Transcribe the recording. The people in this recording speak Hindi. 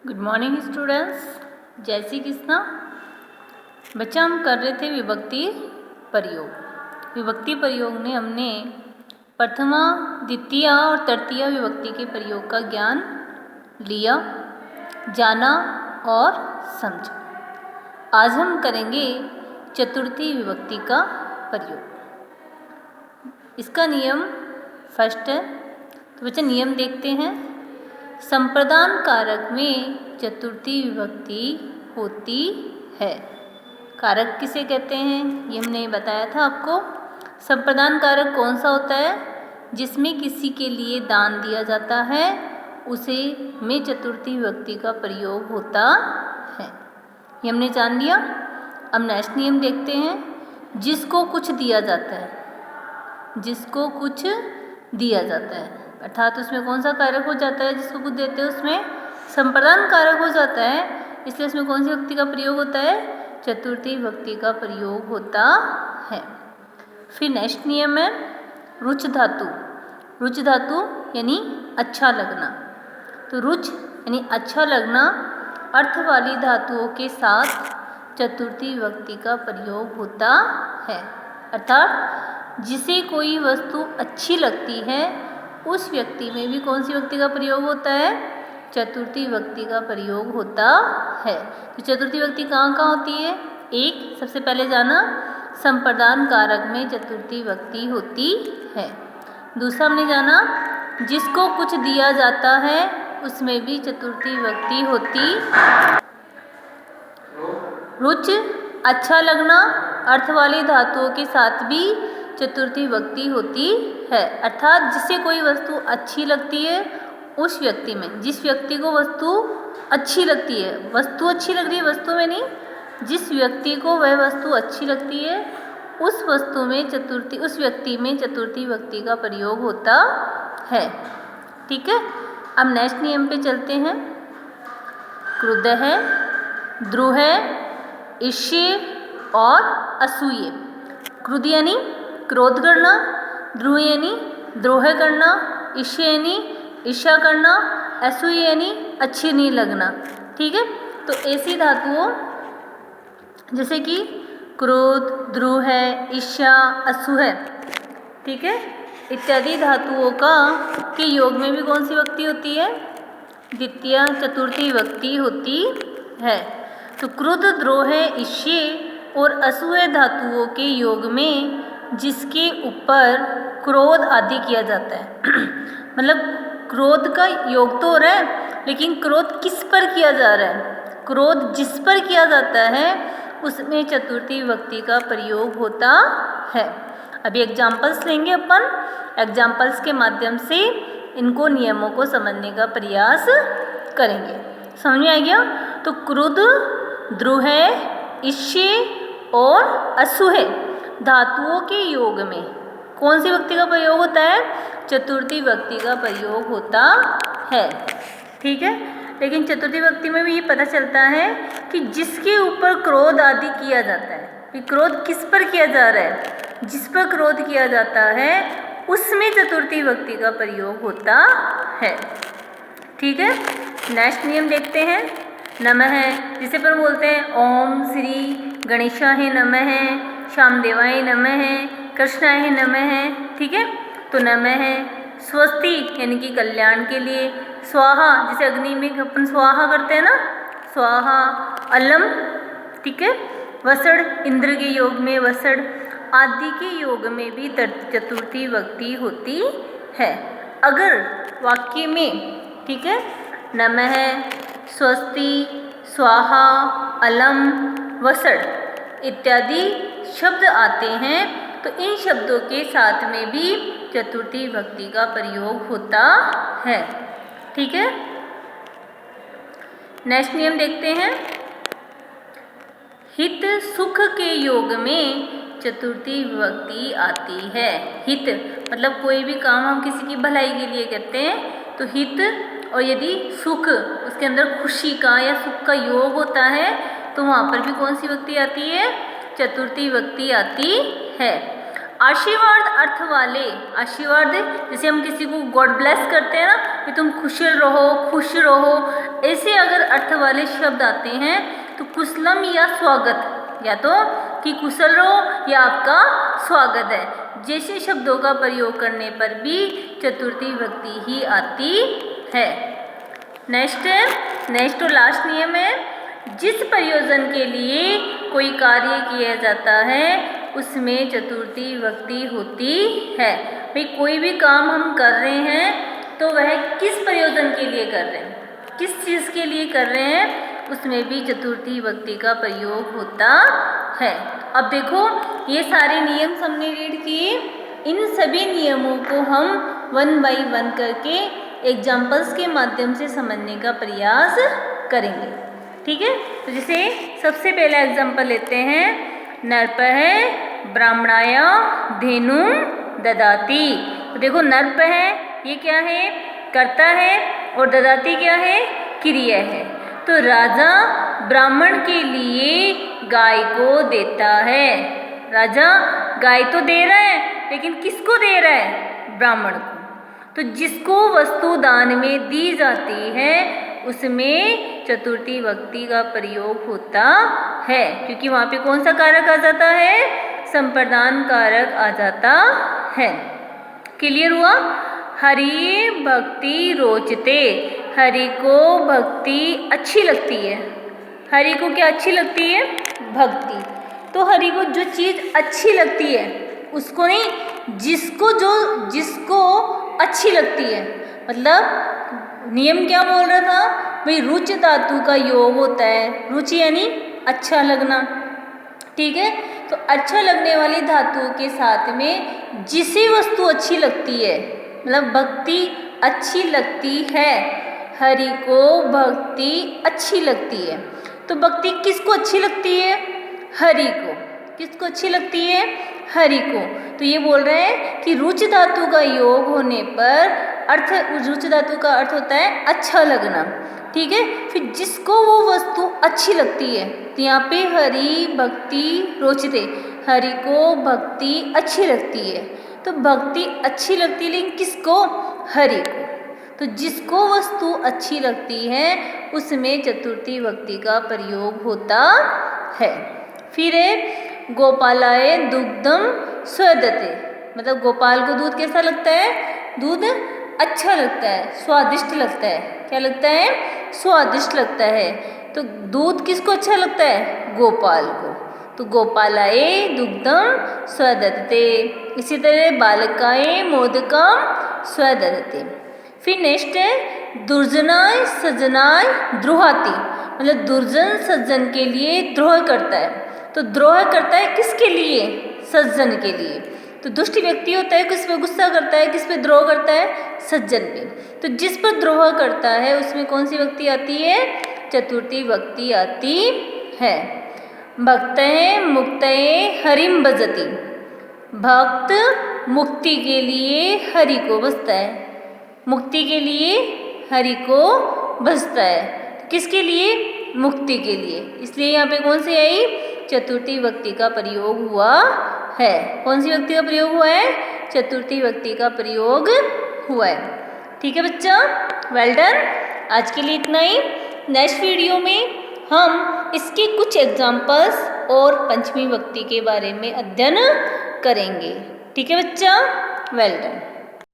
Good morning students. जय श्री कृष्णा। बच्चा हम कर रहे थे विभक्ति प्रयोग। विभक्ति प्रयोग में हमने प्रथमा, द्वितीय और तृतीय विभक्ति के प्रयोग का ज्ञान लिया, जाना और समझा। आज हम करेंगे चतुर्थी विभक्ति का प्रयोग। इसका नियम फर्स्ट है, तो बच्चा नियम देखते हैं। संप्रदान कारक में चतुर्थी विभक्ति होती है। कारक किसे कहते हैं ये हमने बताया था आपको। संप्रदान कारक कौन सा होता है? जिसमें किसी के लिए दान दिया जाता है उसे में चतुर्थी विभक्ति का प्रयोग होता है। ये हमने जान लिया। अब नेक्स्ट नियम देखते हैं। जिसको कुछ दिया जाता है, जिसको कुछ दिया जाता है अर्थात उसमें कौन सा कारक हो जाता है? जिसको कुछ देते हैं उसमें संप्रदान कारक हो जाता है, इसलिए उसमें कौन सी विभक्ति का प्रयोग होता है? चतुर्थी विभक्ति का प्रयोग होता है। फिर नेक्स्ट नियम है रुच धातु। रुच धातु यानी अच्छा लगना। तो रुच यानी अच्छा लगना अर्थ वाली धातुओं के साथ चतुर्थी विभक्ति का प्रयोग होता है। अर्थात जिसे कोई वस्तु अच्छी लगती है उस व्यक्ति में भी कौन सी विभक्ति का प्रयोग होता है? चतुर्थी विभक्ति का प्रयोग होता है। तो चतुर्थी विभक्ति कहाँ कहाँ होती है? एक, सबसे पहले जाना संप्रदान कारक में चतुर्थी विभक्ति होती है। दूसरा हमने जाना जिसको कुछ दिया जाता है उसमें भी चतुर्थी विभक्ति होती। रुच अच्छा लगना अर्थ वाली धातुओं के साथ भी चतुर्थी विभक्ति होती है। अर्थात जिसे कोई वस्तु अच्छी लगती है उस व्यक्ति में, जिस व्यक्ति को वस्तु अच्छी लगती है, वस्तु अच्छी लग रही है, वस्तु में नहीं, जिस व्यक्ति को वह वस्तु अच्छी लगती है उस वस्तु में चतुर्थी, उस व्यक्ति में चतुर्थी विभक्ति का प्रयोग होता है। ठीक है। अब नेक्स्ट नियम पे चलते हैं। क्रुद्ध है, द्रुह है, ईर्ष्य और असूये। क्रुद्ध यानी क्रोध करना, द्रुह यानी द्रोह करना, ईर्ष्या यानी ईर्ष्या करना, असूया यानी अच्छी नहीं लगना। ठीक है। तो ऐसी धातुओं जैसे कि क्रोध, द्रोह, ईर्ष्या, असूया, ठीक है, इत्यादि धातुओं का के योग में भी कौन सी विभक्ति होती है? द्वितीय चतुर्थी विभक्ति होती है। तो क्रोध, द्रोह, ईर्ष्या और असूया धातुओं के योग में जिसके ऊपर क्रोध आदि किया जाता है मतलब क्रोध का योग तो हो रहा है लेकिन क्रोध किस पर किया जा रहा है? क्रोध जिस पर किया जाता है उसमें चतुर्थी विभक्ति का प्रयोग होता है। अभी एग्जाम्पल्स लेंगे अपन। एग्जाम्पल्स के माध्यम से इनको नियमों को समझने का प्रयास करेंगे। समझ में आ गया? तो क्रुद्ध, द्रुह, ईर्ष्या और असूया धातुओं के योग में कौन सी विभक्ति का प्रयोग होता है? चतुर्थी विभक्ति का प्रयोग होता है। ठीक है। लेकिन चतुर्थी विभक्ति में भी ये पता चलता है कि जिसके ऊपर क्रोध आदि किया जाता है, कि क्रोध किस पर किया जा रहा है, जिस पर क्रोध किया जाता है उसमें चतुर्थी विभक्ति का प्रयोग होता है। ठीक है। नेक्स्ट नियम देखते हैं। नमः, जिसे पर बोलते हैं ओम श्री गणेशाय नमः, श्यामदेवाय नमः, कृष्णाय नमः। ठीक है। तो नमः स्वस्ति यानी कि कल्याण के लिए, स्वाहा जिसे अग्नि में अपन स्वाहा करते हैं ना, स्वाहा, अलम, ठीक है, वसड़ इंद्र के योग में वसड़ आदि के योग में भी चतुर्थी विभक्ति होती है। अगर वाक्य में, ठीक है, नमः, स्वस्ति, स्वाहा, अलम, वसड़ इत्यादि शब्द आते हैं तो इन शब्दों के साथ में भी चतुर्थी विभक्ति का प्रयोग होता है। ठीक है। नेक्स्ट नियम देखते हैं। हित सुख के योग में चतुर्थी विभक्ति आती है। हित मतलब कोई भी काम हम किसी की भलाई के लिए करते हैं तो हित, और यदि सुख उसके अंदर खुशी का या सुख का योग होता है तो वहाँ पर भी कौन सी विभक्ति आती है? चतुर्थी विभक्ति आती है। आशीर्वाद अर्थ वाले, आशीर्वाद जैसे हम किसी को गॉड ब्लेस करते हैं ना, कि तुम खुश रहो, ऐसे अगर अर्थ वाले शब्द आते हैं तो कुशलम या स्वागत, या तो कि कुशल रहो या आपका स्वागत है, जैसे शब्दों का प्रयोग करने पर भी चतुर्थी विभक्ति ही आती है। नेक्स्ट और लास्ट नियम है, जिस प्रयोजन के लिए कोई कार्य किया जाता है उसमें चतुर्थी विभक्ति होती है। भाई कोई भी काम हम कर रहे हैं तो वह किस प्रयोजन के लिए कर रहे हैं, किस चीज़ के लिए कर रहे हैं, उसमें भी चतुर्थी विभक्ति का प्रयोग होता है। अब देखो ये सारे नियम हमने रीड किए, इन सभी नियमों को हम 1 बाय 1 करके एग्जाम्पल्स के माध्यम से समझने का प्रयास करेंगे। ठीक है, तो जैसे सबसे पहला एग्जाम्पल लेते हैं, नर्प है ब्राह्मणाय धेनु ददाति। तो देखो नर्प है ये क्या है, कर्ता है, और ददाति क्या है, क्रिया है। तो राजा ब्राह्मण के लिए गाय को देता है, राजा गाय तो दे रहा है लेकिन किसको दे रहा है, ब्राह्मण को। तो जिसको वस्तु दान में दी जाती है उसमें चतुर्थी विभक्ति का प्रयोग होता है, क्योंकि वहाँ पे कौन सा कारक आ जाता है, संप्रदान कारक आ जाता है। क्लियर हुआ। हरि भक्ति रोचते, हरि को भक्ति अच्छी लगती है, हरि को क्या अच्छी लगती है, भक्ति। तो हरि को जो चीज़ अच्छी लगती है उसको नहीं, जिसको अच्छी लगती है, मतलब नियम क्या बोल रहा था भाई, रुच धातु का योग होता है, रुचि यानी अच्छा लगना। ठीक है, तो अच्छा लगने वाली धातुओं के साथ में जिसे वस्तु अच्छी लगती है, मतलब भक्ति अच्छी लगती है, हरि को भक्ति अच्छी लगती है। तो भक्ति किसको अच्छी लगती है, हरि को। किसको अच्छी लगती है, हरि को। तो ये बोल रहे हैं कि रुच धातु का योग होने पर अर्थ, रुच धातु का अर्थ होता है अच्छा लगना। ठीक है, फिर जिसको वो वस्तु अच्छी लगती है, तो यहाँ पे हरि भक्ति रोचते, हरि को भक्ति अच्छी लगती है। तो भक्ति अच्छी लगती है लेकिन किसको, हरि को। तो जिसको वस्तु अच्छी लगती है उसमें चतुर्थी विभक्ति का प्रयोग होता है। फिर है गोपालाय दुग्धम स्वदते, मतलब गोपाल को दूध कैसा लगता है, दूध अच्छा लगता है, स्वादिष्ट लगता है। क्या लगता है, स्वादिष्ट लगता है। तो दूध किसको अच्छा लगता है, गोपाल को। तो गोपालाय दुग्धम स्वदते। इसी तरह बालकाय मोदकम स्वदते। फिर नेक्स्ट है दुर्जनाय सज्जनाय द्रोहाति, मतलब दुर्जन सज्जन के लिए द्रोह करता है। तो द्रोह करता है किसके लिए, सज्जन के लिए। तो दुष्ट व्यक्ति होता है, किस पे गुस्सा करता है, किस पे द्रोह करता है, सज्जन पे। तो जिस पर द्रोह करता है उसमें कौन सी विभक्ति आती है, चतुर्थी विभक्ति आती है। भक्तये मुक्तये हरिम भजति, भक्त मुक्ति के लिए हरि को भजता है, मुक्ति के लिए हरि को भजता है। तो किसके लिए, मुक्ति के लिए। इसलिए यहाँ पे कौन सी आई, चतुर्थी विभक्ति का प्रयोग हुआ है। कौन सी विभक्ति का प्रयोग हुआ है, चतुर्थी विभक्ति का प्रयोग हुआ है। ठीक है बच्चा, वेल डन। आज के लिए इतना ही। नेक्स्ट वीडियो में हम इसके कुछ एग्जाम्पल्स और पंचमी विभक्ति के बारे में अध्ययन करेंगे। ठीक है बच्चा, वेल डन।